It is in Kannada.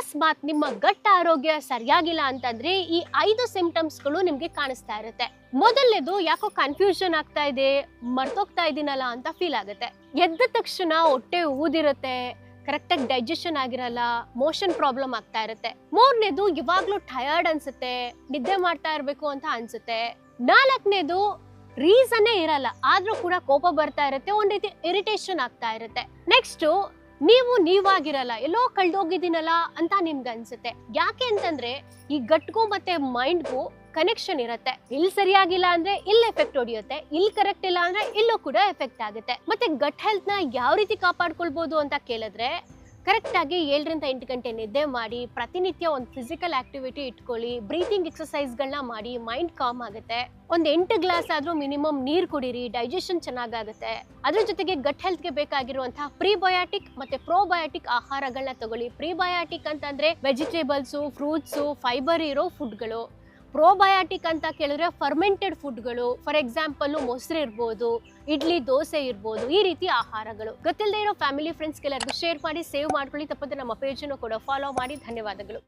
ಅಕಸ್ಮಾತ್ ನಿಮ್ಮ ಗಟ್ ಆರೋಗ್ಯ ಸರಿಯಾಗಿಲ್ಲ ಅಂತಂದ್ರೆ ಈ 5 ಸಿಂಪ್ಟಮ್ಸ್ಗಳು ನಿಮ್ಗೆ ಕಾಣಿಸ್ತಾ ಇರುತ್ತೆ. ಮೊದಲನೇದು, ಯಾಕೋ ಕನ್ಫ್ಯೂಷನ್ ಆಗ್ತಾ ಇದೆ, ಮರ್ತೋಗ್ತಾ ಇದೀನಲ್ಲ ಅಂತ ಫೀಲ್ ಆಗುತ್ತೆ. ಎದ್ದ ತಕ್ಷಣ ಹೊಟ್ಟೆ ಊದಿರುತ್ತೆ, ಕರೆಕ್ಟಾಗಿ ಡೈಜೆಷನ್ ಆಗಿರಲ್ಲ, ಮೋಷನ್ ಪ್ರಾಬ್ಲಮ್ ಆಗ್ತಾ ಇರುತ್ತೆ. ಮೂರನೇದು, ಇವಾಗ್ಲೂ ಟಯರ್ಡ್ ಅನ್ಸುತ್ತೆ, ನಿದ್ದೆ ಮಾಡ್ತಾ ಇರ್ಬೇಕು ಅಂತ ಅನ್ಸುತ್ತೆ. ನಾಲ್ಕನೇದು, ರೀಸನ್ನೇ ಇರಲ್ಲ ಆದ್ರೂ ಕೂಡ ಕೋಪ ಬರ್ತಾ ಇರುತ್ತೆ, ಒಂದ್ ರೀತಿ ಇರಿಟೇಷನ್ ಆಗ್ತಾ ಇರುತ್ತೆ. ನೆಕ್ಸ್ಟ್, ನೀವು ನೀವಾಗಿರಲ್ಲ, ಎಲ್ಲೋ ಕಳ್ದೋಗಿದ್ದೀನಲ್ಲ ಅಂತ ನಿಮ್ಗೆ ಅನ್ಸುತ್ತೆ. ಯಾಕೆ ಅಂತಂದ್ರೆ ಈ ಗಟ್ಗೂ ಮತ್ತೆ ಮೈಂಡ್ಗೂ ಕನೆಕ್ಷನ್ ಇರುತ್ತೆ. ಇಲ್ಲಿ ಸರಿಯಾಗಿಲ್ಲ ಅಂದ್ರೆ ಇಲ್ಲಿ ಎಫೆಕ್ಟ್ ಹೊಡಿಯುತ್ತೆ, ಇಲ್ಲಿ ಕರೆಕ್ಟ್ ಇಲ್ಲ ಅಂದ್ರೆ ಇಲ್ಲೂ ಕೂಡ ಎಫೆಕ್ಟ್ ಆಗುತ್ತೆ. ಮತ್ತೆ ಗಟ್ ಹೆಲ್ತ್ ನ ಯಾವ ರೀತಿ ಕಾಪಾಡ್ಕೊಳ್ಬಹುದು ಅಂತ ಕೇಳಿದ್ರೆ, ಕರೆಕ್ಟ್ ಆಗಿ 7 ರಿಂದ 8 ಗಂಟೆ ನಿದ್ದೆ ಮಾಡಿ, ಪ್ರತಿನಿತ್ಯ ಒಂದು ಫಿಸಿಕಲ್ ಆಕ್ಟಿವಿಟಿ ಇಟ್ಕೊಳ್ಳಿ, ಬ್ರೀತಿಂಗ್ ಎಕ್ಸರ್ಸೈಸ್ಗಳನ್ನ ಮಾಡಿ, ಮೈಂಡ್ ಕಾಮ್ ಆಗುತ್ತೆ. ಒಂದ್ 8 ಗ್ಲಾಸ್ ಆದ್ರೂ ಮಿನಿಮಮ್ ನೀರ್ ಕುಡೀರಿ, ಡೈಜೆಷನ್ ಚೆನ್ನಾಗಾಗುತ್ತೆ. ಅದ್ರ ಜೊತೆಗೆ ಗಟ್ ಹೆಲ್ತ್ಗೆ ಬೇಕಾಗಿರುವಂತಹ ಪ್ರಿಬಯೋಟಿಕ್ ಮತ್ತೆ ಪ್ರೋಬಯೋಟಿಕ್ ಆಹಾರಗಳನ್ನ ತಗೊಳ್ಳಿ. ಪ್ರಿಬಯೋಟಿಕ್ ಅಂತಂದ್ರೆ ವೆಜಿಟೇಬಲ್ಸು, ಫ್ರೂಟ್ಸು, ಫೈಬರ್ ಇರೋ ಫುಡ್ಗಳು. ಪ್ರೋಬಯೋಟಿಕ್ ಅಂತ ಕೇಳಿದ್ರೆ ಫರ್ಮೆಂಟೆಡ್ ಫುಡ್ಗಳು, ಫಾರ್ ಎಕ್ಸಾಂಪಲ್ ಮೊಸರು ಇರ್ಬೋದು, ಇಡ್ಲಿ ದೋಸೆ ಇರ್ಬೋದು, ಈ ರೀತಿ ಆಹಾರಗಳು. ಗೊತ್ತಿಲ್ಲದೆ ಇರೋ ಫ್ಯಾಮಿಲಿ ಫ್ರೆಂಡ್ಸ್ಗೆಲ್ಲರಿಗೂ ಶೇರ್ ಮಾಡಿ, ಸೇವ್ ಮಾಡ್ಕೊಳ್ಳಿ. ತಪ್ಪದೆ ನಮ್ಮ ಪೇಜನ್ನು ಕೂಡ ಫಾಲೋ ಮಾಡಿ. ಧನ್ಯವಾದಗಳು.